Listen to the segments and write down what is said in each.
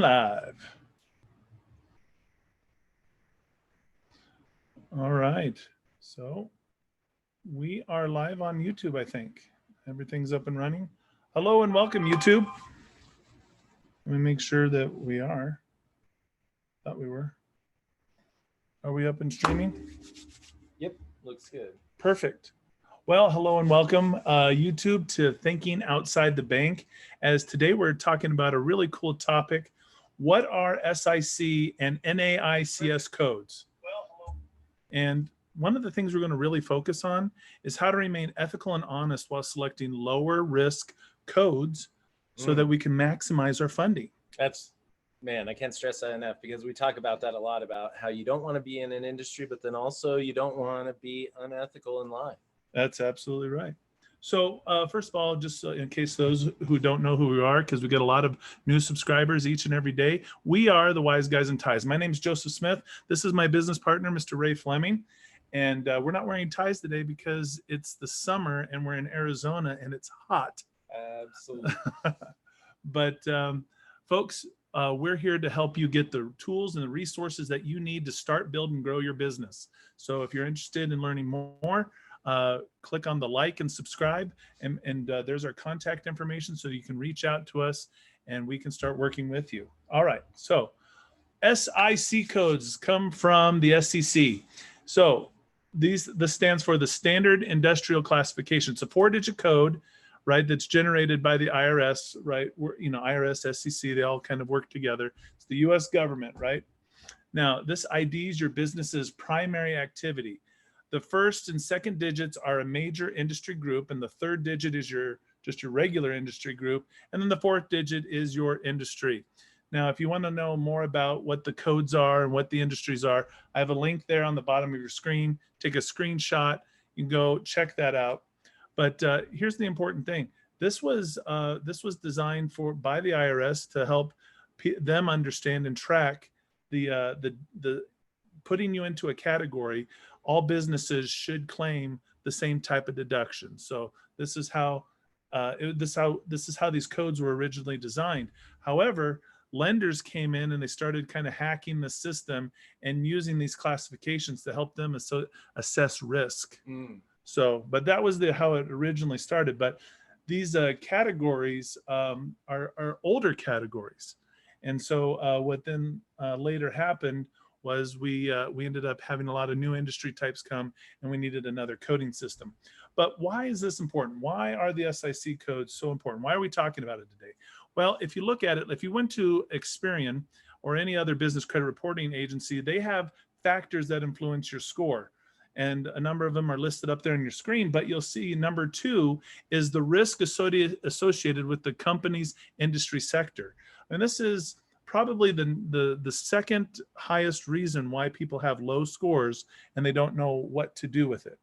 live. All right, so we are live on YouTube, I think. Everything's up and running. Hello and welcome, YouTube. Let me make sure that we are. Thought we were. Are we up and streaming? Yep, looks good. Perfect. Well, hello and welcome, YouTube, to Thinking Outside the Bank. As today we're talking about a really cool topic. What are SIC and NAICS codes? And one of the things we're going to really focus on is how to remain ethical and honest while selecting lower risk codes so that we can maximize our funding. That's, man, I can't stress that enough, because we talk about that a lot, about how you don't want to be in an industry, but then also you don't want to be unethical and lie. That's absolutely right. So first of all, just in case those who don't know who we are, because we get a lot of new subscribers each and every day, we are the Wise Guys in Ties. My name is Joseph Smith. This is my business partner, Mr. Ray Fleming. And we're not wearing ties today because it's the summer and we're in Arizona and it's hot. Absolutely. But folks, we're here to help you get the tools and the resources that you need to start, build, and grow your business. So if you're interested in learning more, click on the like and subscribe, and there's our contact information so you can reach out to us and we can start working with you. All right, so SIC codes come from the SEC. So this stands for the Standard Industrial Classification. It's a 4-digit code, right, that's generated by the I.R.S, right? I.R.S, SEC, they all kind of work together. It's the U.S. government, right? Now, this IDs your business's primary activity. The first and second digits are a major industry group, and the third digit is just your regular industry group, and then the fourth digit is your industry. Now, if you want to know more about what the codes are and what the industries are, I have a link there on the bottom of your screen. Take a screenshot. You can go check that out. But here's the important thing. This was designed by the I.R.S. to help them understand and track the putting you into a category. All businesses should claim the same type of deduction. So this is how these codes were originally designed. However, lenders came in and they started kind of hacking the system and using these classifications to help them assess risk. So, but that was how it originally started. But these categories are older categories. And so what then later happened was we ended up having a lot of new industry types come, and we needed another coding system. But why is this important? Why are the SIC codes so important? Why are we talking about it today? Well, if you look at it, if you went to Experian or any other business credit reporting agency, they have factors that influence your score. And a number of them are listed up there on your screen, but you'll see number 2 is the risk associated with the company's industry sector. And this is probably the second highest reason why people have low scores and they don't know what to do with it,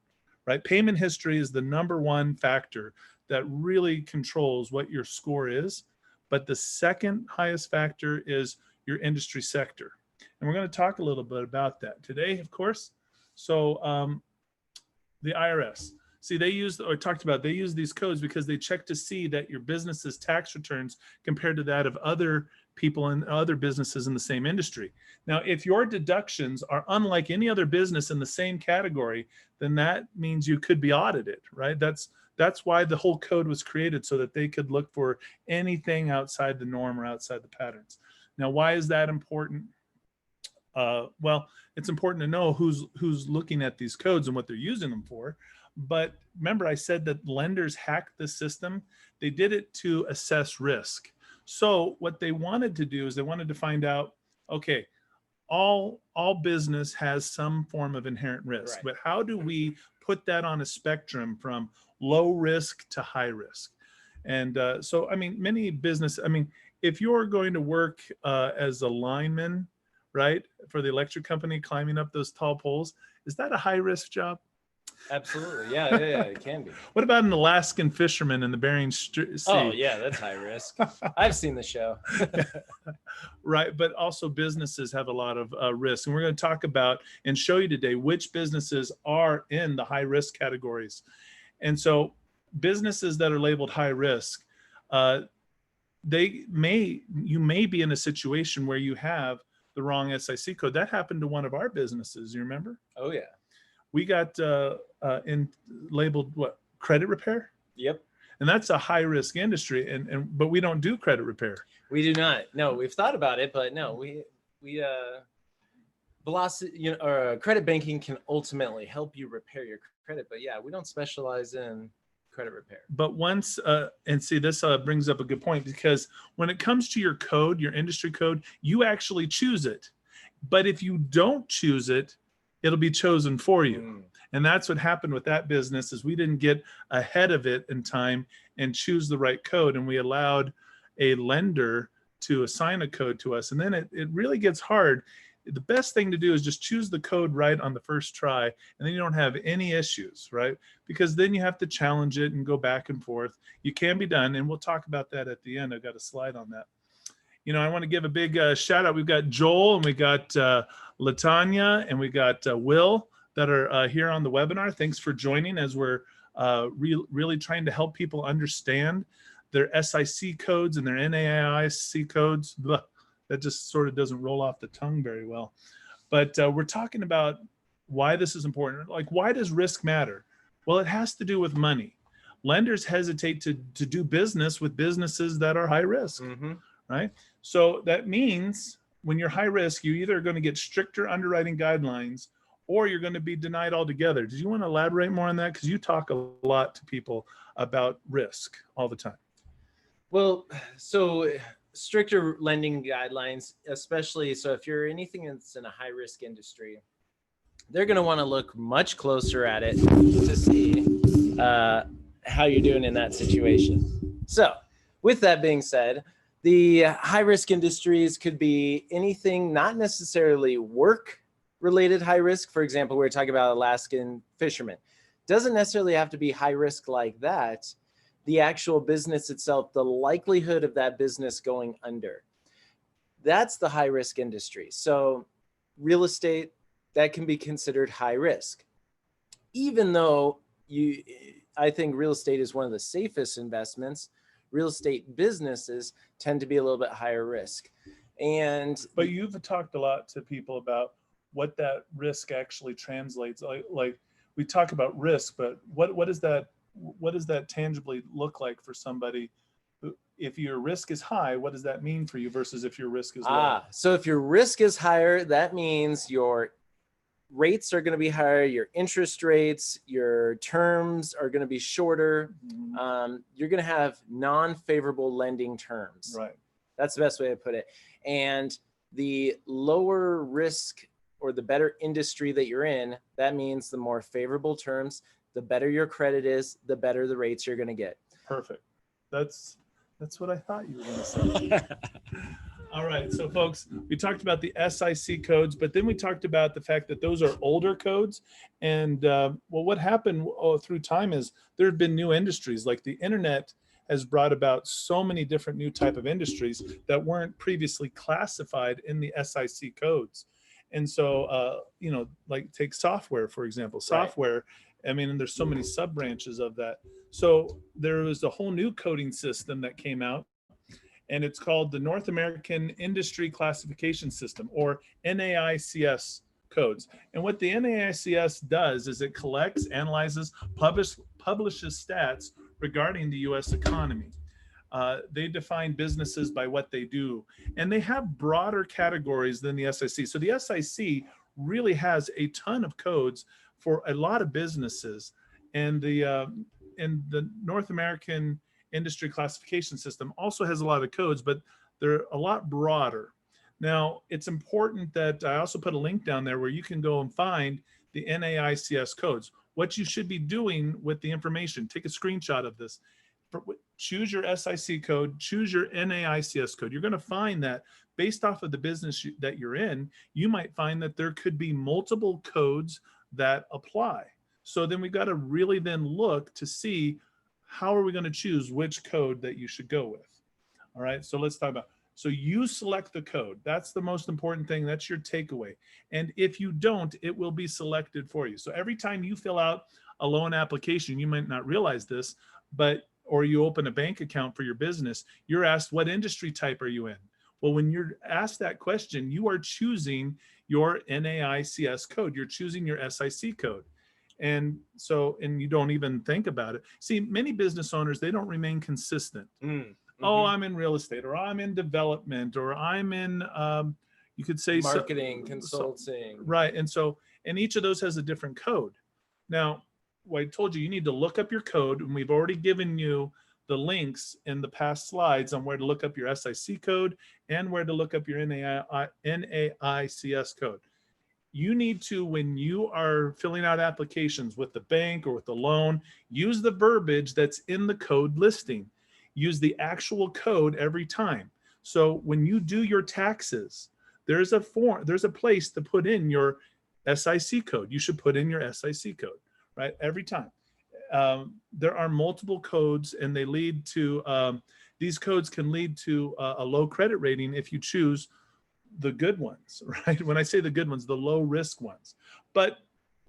right? Payment history is the number 1 factor that really controls what your score is. But the second highest factor is your industry sector. And we're going to talk a little bit about that today, of course. So the I.R.S. See, they use these codes because they check to see that your business's tax returns compared to that of other people and other businesses in the same industry. Now, if your deductions are unlike any other business in the same category, then that means you could be audited, right? That's why the whole code was created, so that they could look for anything outside the norm or outside the patterns. Now, why is that important? Well, it's important to know who's looking at these codes and what they're using them for. But remember, I said that lenders hacked the system. They did it to assess risk. So what they wanted to do is they wanted to find out, okay, all business has some form of inherent risk, right? But how do we put that on a spectrum from low risk to high risk? And so, I mean, if you're going to work as a lineman, right, for the electric company, climbing up those tall poles, is that a high risk job? Absolutely. Yeah, it can be. What about an Alaskan fisherman in the Bering Sea? Oh, yeah, that's high risk. I've seen the show. Right, but also businesses have a lot of risk. And we're going to talk about and show you today which businesses are in the high risk categories. And so businesses that are labeled high risk, you may be in a situation where you have the wrong SIC code. That happened to one of our businesses. You remember? Oh yeah. We got in labeled what, credit repair? Yep. And that's a high risk industry, but we don't do credit repair. We do not. No, we've thought about it, but no, we velocity, credit banking can ultimately help you repair your credit, but yeah, we don't specialize in credit repair. But once, and see, this brings up a good point, because when it comes to your code, your industry code, you actually choose it. But if you don't choose it, it'll be chosen for you. And that's what happened with that business, is we didn't get ahead of it in time and choose the right code. And we allowed a lender to assign a code to us. And then it really gets hard. The best thing to do is just choose the code right on the first try, and then you don't have any issues, right? Because then you have to challenge it and go back and forth. You can be done, and we'll talk about that at the end. I've got a slide on that. You know, I want to give a big shout out. We've got Joel, and we got Latanya, and we got Will that are here on the webinar. Thanks for joining as we're really trying to help people understand their SIC codes and their NAICS codes. Blah. That just sort of doesn't roll off the tongue very well. But we're talking about why this is important. Like, why does risk matter? Well, it has to do with money. Lenders hesitate to do business with businesses that are high risk, right? So that means when you're high risk, you either are going to get stricter underwriting guidelines, or you're going to be denied altogether. Did you want to elaborate more on that? Because you talk a lot to people about risk all the time. Well, so stricter lending guidelines, especially, so if you're anything that's in a high risk industry, they're going to want to look much closer at it to see how you're doing in that situation. So with that being said, the high risk industries could be anything, not necessarily work related high risk. For example, we were talking about Alaskan fishermen. Doesn't necessarily have to be high risk like that. The actual business itself, the likelihood of that business going under. That's the high risk industry. So real estate, that can be considered high risk. Even though I think real estate is one of the safest investments, real estate businesses tend to be a little bit higher risk. But you've talked a lot to people about what that risk actually translates. Like we talk about risk, but what does that tangibly look like for somebody? If your risk is high, what does that mean for you versus if your risk is low? So if your risk is higher, that means your rates are going to be higher, your interest rates, your terms are going to be shorter. You're going to have non-favorable lending terms. Right. That's the best way to put it. And the lower risk or the better industry that you're in, that means the more favorable terms, the better your credit is, the better the rates you're going to get. Perfect. That's what I thought you were going to say. All right. So folks, we talked about the SIC codes, but then we talked about the fact that those are older codes. And well, what happened through time is there have been new industries, like the internet has brought about so many different new type of industries that weren't previously classified in the SIC codes. And so, you know, like take software, for example, software. Right. I mean, and there's so many sub branches of that. So there was a whole new coding system that came out, and it's called the North American Industry Classification System, or NAICS codes. And what the NAICS does is it collects, analyzes, publishes stats regarding the US economy. They define businesses by what they do, and they have broader categories than the SIC. So the SIC really has a ton of codes for a lot of businesses, and the North American Industry Classification System also has a lot of codes, but they're a lot broader. Now, it's important that I also put a link down there where you can go and find the NAICS codes. What you should be doing with the information, take a screenshot of this. Choose your SIC code, choose your NAICS code. You're going to find that based off of the business that you're in, you might find that there could be multiple codes that apply. So then we've got to really then look to see how are we going to choose which code that you should go with. All right, so let's talk about, so you select the code. That's the most important thing. That's your takeaway. And if you don't, it will be selected for you. So every time you fill out a loan application, you might not realize this, but or you open a bank account for your business, you're asked, what industry type are you in? Well, when you're asked that question, you are choosing your NAICS code. You're choosing your SIC code. And so, and you don't even think about it. See, many business owners, they don't remain consistent. Oh, I'm in real estate, or I'm in development, or I'm in, you could say marketing, consulting. Right. And so, and each of those has a different code. Now, what I told you, you need to look up your code, and we've already given you the links in the past slides on where to look up your SIC code and where to look up your NAICS code. You need to, when you are filling out applications with the bank or with the loan, use the verbiage that's in the code listing. Use the actual code every time. So when you do your taxes, there's a form, there's a place to put in your SIC code. You should put in your SIC code, right? Every time. There are multiple codes, and they lead to, these codes can lead to a low credit rating if you choose the good ones, right? When I say the good ones, the low risk ones. But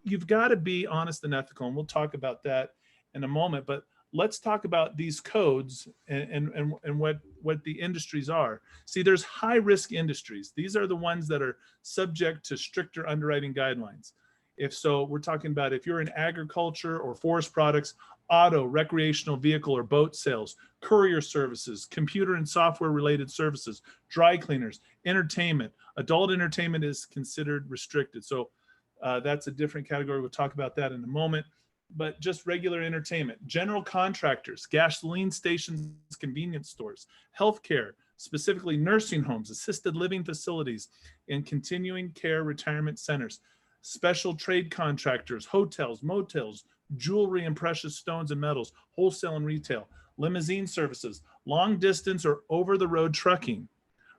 you've got to be honest and ethical, and we'll talk about that in a moment. But let's talk about these codes and what the industries are. See, there's high risk industries. These are the ones that are subject to stricter underwriting guidelines. If so, we're talking about if you're in agriculture or forest products, auto, recreational vehicle or boat sales, courier services, computer and software related services, dry cleaners, entertainment. Adult entertainment is considered restricted. So that's a different category. We'll talk about that in a moment. But just regular entertainment, general contractors, gasoline stations, convenience stores, healthcare, specifically nursing homes, assisted living facilities, and continuing care retirement centers, special trade contractors, hotels, motels, jewelry and precious stones and metals, wholesale and retail, limousine services, long distance or over the road trucking.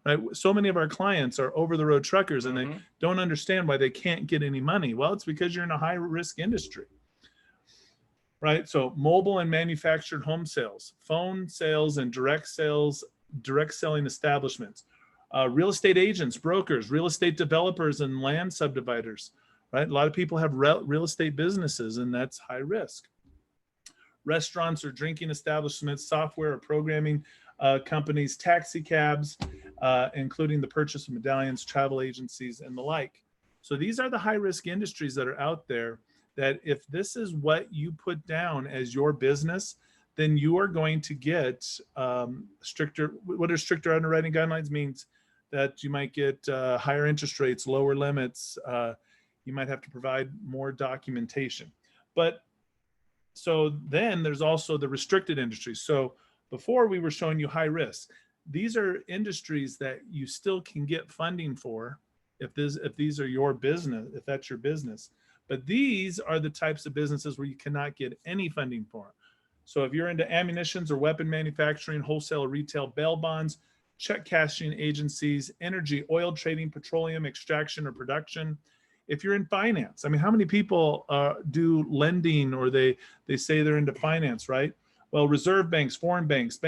Right? So many of our clients are over the road truckers, and they don't understand why they can't get any money. Well, it's because you're in a high risk industry. Right? So mobile and manufactured home sales, phone sales and direct selling establishments, real estate agents, brokers, real estate developers, and land subdividers, right? A lot of people have real estate businesses, and that's high risk. Restaurants or drinking establishments, software or programming companies, taxi cabs, including the purchase of medallions, travel agencies, and the like. So these are the high risk industries that are out there, that if this is what you put down as your business, then you are going to get stricter. What are stricter underwriting guidelines? Means that you might get higher interest rates, lower limits. You might have to provide more documentation. But so then there's also the restricted industries. So before we were showing you high risk. These are industries that you still can get funding for if these are your business, if that's your business. But these are the types of businesses where you cannot get any funding for. So if you're into ammunitions or weapon manufacturing, wholesale or retail, bail bonds, check cashing agencies, energy, oil trading, petroleum extraction or production. If you're in finance, I mean, how many people do lending, or they say they're into finance, right? Well, reserve banks, foreign banks,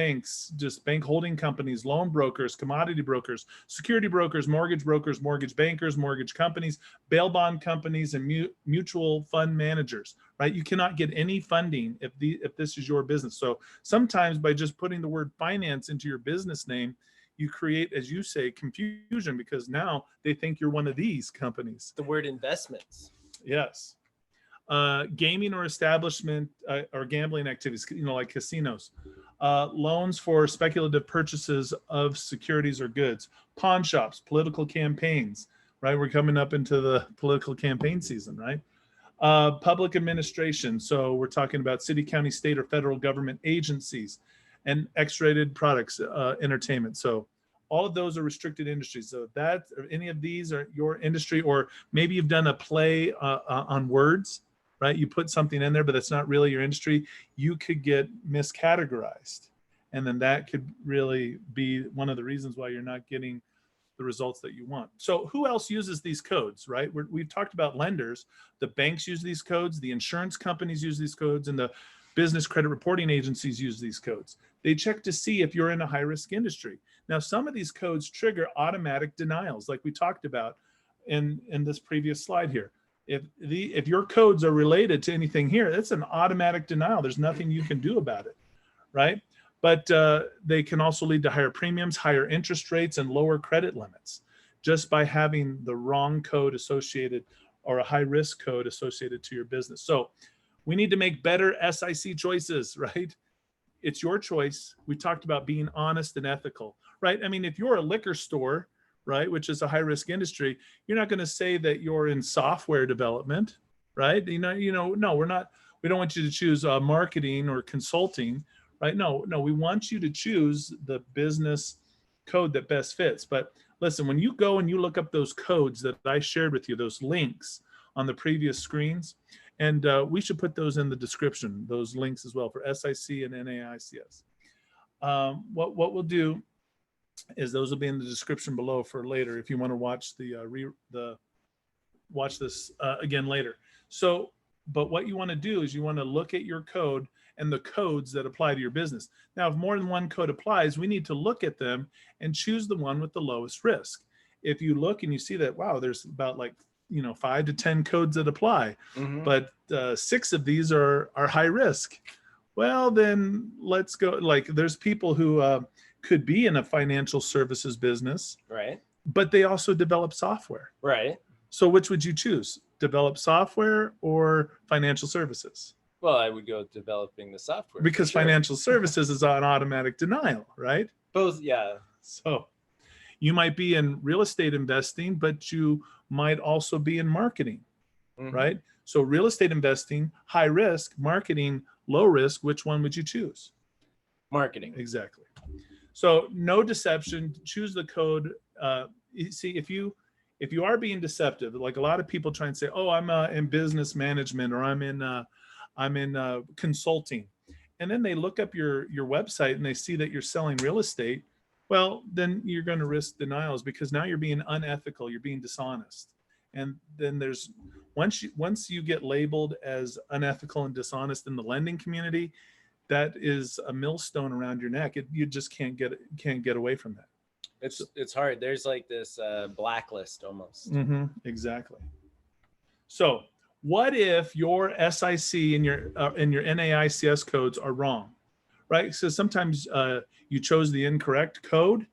just bank holding companies, loan brokers, commodity brokers, security brokers, mortgage bankers, mortgage companies, bail bond companies, and mutual fund managers, right? You cannot get any funding if this is your business. So sometimes by just putting the word finance into your business name, you create, as you say, confusion, because now they think you're one of these companies. The word investments. Yes. Gaming or establishment or gambling activities, like casinos, loans for speculative purchases of securities or goods, pawn shops, political campaigns, right? We're coming up into the political campaign season, right? Public administration. So we're talking about city, county, state, or federal government agencies, and X-rated products, entertainment. So all of those are restricted industries. So that, or any of these are your industry, or maybe you've done a play on words, right? You put something in there, but that's not really your industry. You could get miscategorized. And then that could really be one of the reasons why you're not getting the results that you want. So who else uses these codes, right? We've talked about lenders. The banks use these codes. The insurance companies use these codes. And the business credit reporting agencies use these codes. They check to see if you're in a high-risk industry. Now, some of these codes trigger automatic denials, like we talked about in this previous slide here. If your codes are related to anything here, it's an automatic denial. There's nothing you can do about it, right? But they can also lead to higher premiums, higher interest rates, and lower credit limits just by having the wrong code associated or a high risk code associated to your business. So we need to make better SIC choices, right? It's your choice. We talked about being honest and ethical, right? I mean, if you're a liquor store, right, which is a high risk industry, you're not going to say that you're in software development, right? No, we're not. We don't want you to choose marketing or consulting, right? No, we want you to choose the business code that best fits. But listen, when you go and you look up those codes that I shared with you, those links on the previous screens, and we should put those in the description, those links as well for SIC and NAICS. What we'll do is those will be in the description below for later if you want to watch watch this again later. So, but what you want to do is you want to look at your code and the codes that apply to your business. Now, if more than one code applies, we need to look at them and choose the one with the lowest risk. If you look and you see that, wow, there's about like 5 to 10 codes that apply, but 6 of these are high risk. Well, then let's go. Like, there's people who could be in a financial services business, right? But they also develop software, right? So which would you choose? Develop software or financial services? Well, I would go developing the software. Because financial services is on automatic denial, right? Both, yeah. So you might be in real estate investing, but you might also be in marketing, right? So real estate investing, high risk, marketing, low risk, which one would you choose? Marketing. Exactly. So no deception, choose the code. See, if you are being deceptive, like a lot of people try and say, oh, I'm in business management, or I'm in consulting. And then they look up your website and they see that you're selling real estate. Well, then you're going to risk denials because now you're being unethical, you're being dishonest. And then there's once you get labeled as unethical and dishonest in the lending community, that is a millstone around your neck. You just can't get away from that. It's hard. There's like this blacklist almost. Exactly. So what if your SIC and your NAICS codes are wrong, right? So sometimes you chose the incorrect code,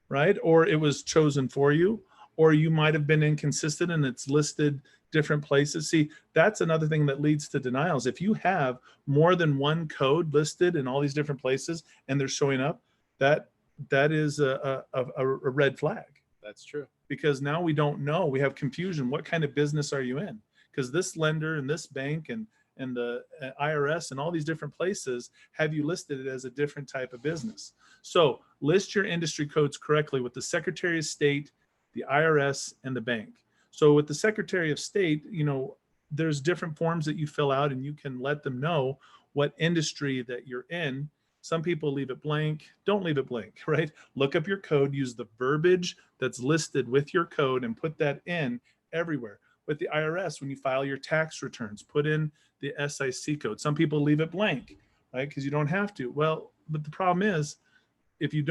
right? Or it was chosen for you, or you might have been inconsistent and it's listed different places. See, that's another thing that leads to denials. If you have more than one code listed in all these different places and they're showing up, that is a red flag. That's true. Because now we don't know. We have confusion. What kind of business are you in? Because this lender and this bank and the I.R.S. and all these different places have you listed it as a different type of business. So list your industry codes correctly with the Secretary of State, the I.R.S., and the bank. So with the Secretary of State, there's different forms that you fill out and you can let them know what industry that you're in. Some people leave it blank. Don't leave it blank, right? Look up your code, use the verbiage that's listed with your code and put that in everywhere. With the I.R.S., when you file your tax returns, put in the SIC code. Some people leave it blank, right? Because you don't have to. Well, but the problem is if you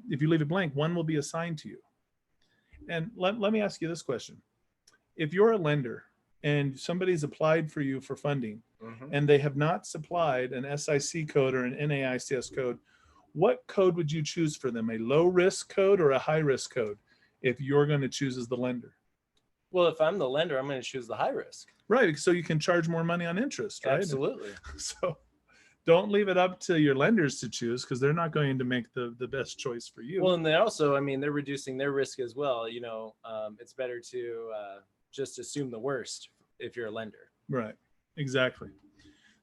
leave it blank, one will be assigned to you. And let me ask you this question. If you're a lender and somebody's applied for you for funding and they have not supplied an SIC code or an NAICS code, what code would you choose for them? A low risk code or a high risk code if you're going to choose as the lender? Well, if I'm the lender, I'm going to choose the high risk. Right. So you can charge more money on interest, right? Absolutely. So don't leave it up to your lenders to choose because they're not going to make the best choice for you. Well, and they also, they're reducing their risk as well. It's better to just assume the worst if you're a lender. Right. Exactly.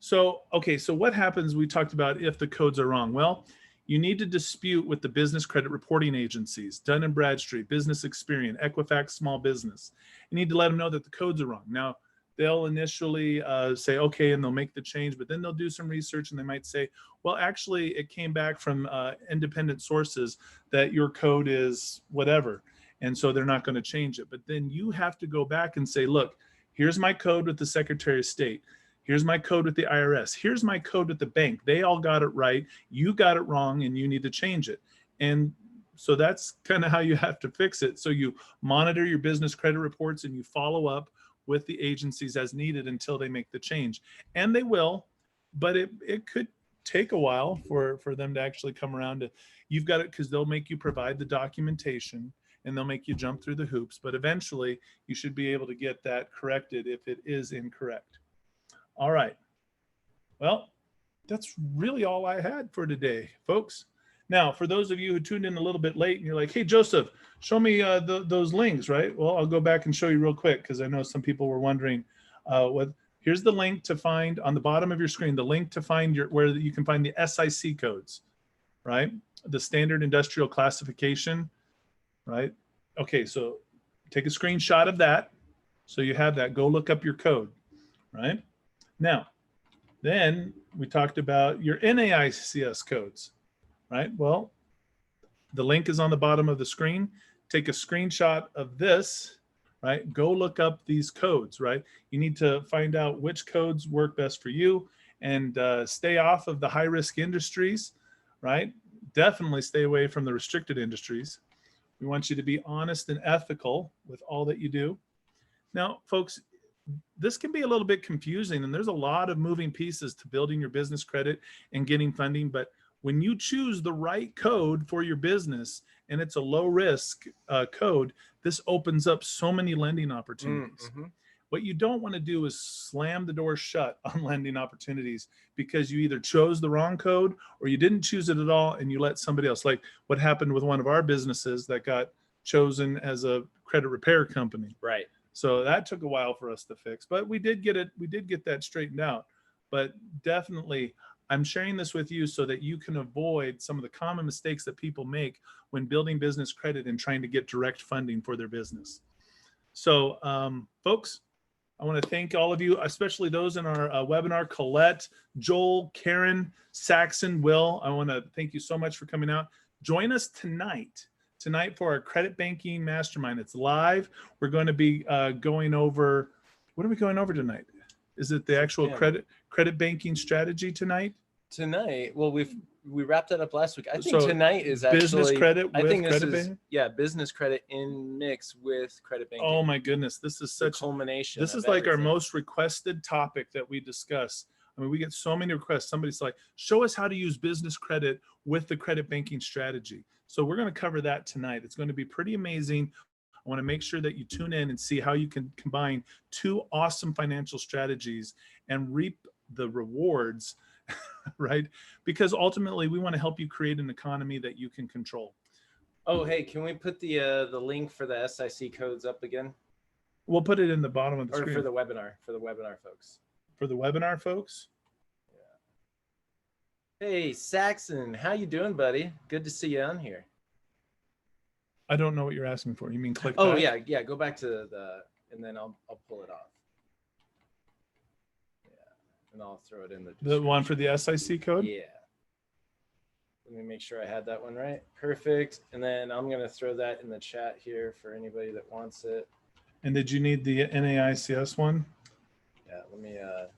So, okay. So what happens? We talked about if the codes are wrong. Well, you need to dispute with the business credit reporting agencies, Dun & Bradstreet, Business Experience, Equifax Small Business. You need to let them know that the codes are wrong. Now, they'll initially say, okay, and they'll make the change, but then they'll do some research and they might say, well, actually, it came back from independent sources that your code is whatever. And so they're not going to change it. But then you have to go back and say, look, here's my code with the Secretary of State. Here's my code with the I.R.S. Here's my code with the bank. They all got it right. You got it wrong and you need to change it. And so that's kind of how you have to fix it. So you monitor your business credit reports and you follow up with the agencies as needed until they make the change. And they will, but it could take a while for them to actually come around to, you've got it, because they'll make you provide the documentation and they'll make you jump through the hoops, but eventually you should be able to get that corrected if it is incorrect. All right. Well, that's really all I had for today, folks. Now, for those of you who tuned in a little bit late and you're like, hey, Joseph, show me those links, right? Well, I'll go back and show you real quick, because I know some people were wondering here's the link to find on the bottom of your screen, the link to find where you can find the SIC codes, right? The standard industrial classification, right? Okay, so take a screenshot of that. So you have that, go look up your code, right? Now, then we talked about your NAICS codes, right? Well, the link is on the bottom of the screen. Take a screenshot of this, right? Go look up these codes, right? You need to find out which codes work best for you, and stay off of the high-risk industries, right? Definitely stay away from the restricted industries. We want you to be honest and ethical with all that you do. Now, folks, this can be a little bit confusing, and there's a lot of moving pieces to building your business credit and getting funding. But when you choose the right code for your business and it's a low risk code, this opens up so many lending opportunities. Mm-hmm. What you don't want to do is slam the door shut on lending opportunities because you either chose the wrong code or you didn't choose it at all and you let somebody else, like what happened with one of our businesses that got chosen as a credit repair company. Right. So that took a while for us to fix, but we did get it. We did get that straightened out. But definitely, I'm sharing this with you so that you can avoid some of the common mistakes that people make when building business credit and trying to get direct funding for their business. So, folks, I want to thank all of you, especially those in our webinar, Colette, Joel, Karen, Saxon, Will. I want to thank you so much for coming out. Join us tonight for our credit banking mastermind. It's live. We're going to be going over, what are we going over tonight? Is it the actual credit banking strategy tonight? Tonight, well, we wrapped that up last week. I think tonight is actually business credit. I think this is banking? Business credit in mix with credit banking. Oh my goodness, this is such a culmination. This is like our most requested topic that we discuss. I mean, we get so many requests. Somebody's like, show us how to use business credit with the credit banking strategy. So we're going to cover that tonight. It's going to be pretty amazing. I want to make sure that you tune in and see how you can combine two awesome financial strategies and reap the rewards, right? Because ultimately we want to help you create an economy that you can control. Oh, hey, can we put the link for the SIC codes up again? We'll put it in the bottom of the screen. For the webinar folks. For the webinar folks? Yeah. Hey, Saxon, how you doing, buddy? Good to see you on here. I don't know what you're asking for. You mean click back? Yeah. Go back to and then I'll pull it off. Yeah, and I'll throw it in the one for the SIC code? Yeah. Let me make sure I had that one right. Perfect. And then I'm going to throw that in the chat here for anybody that wants it. And did you need the NAICS one? Yeah, let me, I'm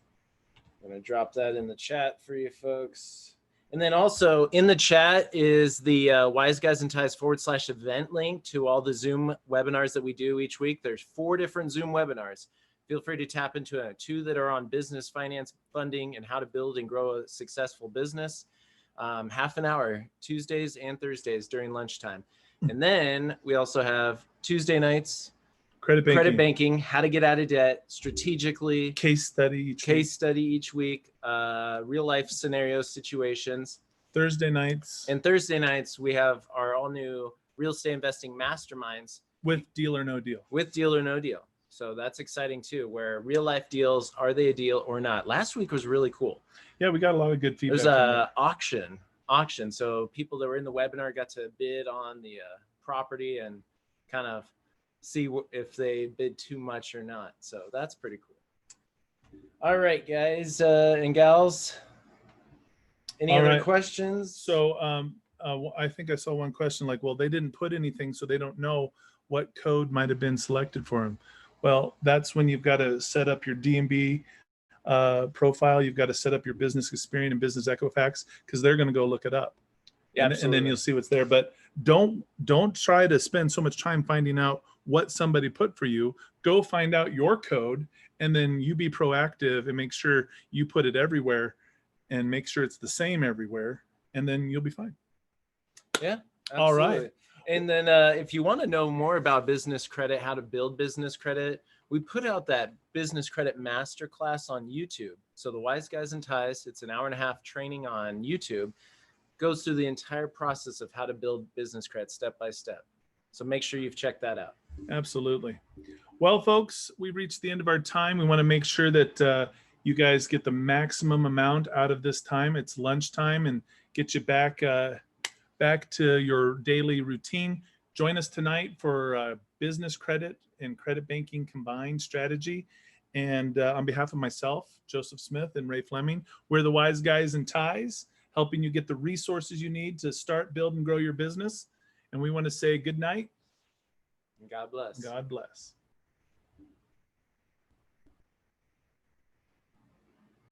going to drop that in the chat for you folks. And then also in the chat is the Wise Guys and Ties /event link to all the Zoom webinars that we do each week. There's 4 different Zoom webinars. Feel free to tap into 2 that are on business, finance, funding, and how to build and grow a successful business. Half an hour, Tuesdays and Thursdays during lunchtime. And then we also have Tuesday nights, credit banking, how to get out of debt strategically, case study each week, real life scenario situations. Thursday nights we have our all new real estate investing masterminds with Deal or No Deal. So that's exciting too, where real life deals, are they a deal or not? Last week was really cool. Yeah, we got a lot of good feedback. There's a auction. So people that were in the webinar got to bid on the property and kind of see if they bid too much or not. So that's pretty cool. All right, guys and gals. Any other questions? So I think I saw one question like, well, they didn't put anything, so they don't know what code might have been selected for them. Well, that's when you've got to set up your DMB profile. You've got to set up your business Experian and business Equifax, because they're going to go look it up. Yeah, and then you'll see what's there. But don't try to spend so much time finding out what somebody put for you. Go find out your code, and then you be proactive and make sure you put it everywhere. and make sure it's the same everywhere, and then you'll be fine. Yeah. All right. Absolutely. And then if you want to know more about business credit, how to build business credit, we put out that business credit masterclass on YouTube. So the Wise Guys and Ties, it's an 1.5-hour training on YouTube, goes through the entire process of how to build business credit step by step. So make sure you've checked that out. Absolutely. Well, folks, we reached the end of our time. We want to make sure that you guys get the maximum amount out of this time. It's lunchtime, and get you back to your daily routine. Join us tonight for business credit and credit banking combined strategy. And on behalf of myself, Joseph Smith, and Ray Fleming, we're the Wise Guys and Ties, helping you get the resources you need to start, build, and grow your business. And we want to say good night. God bless. God bless.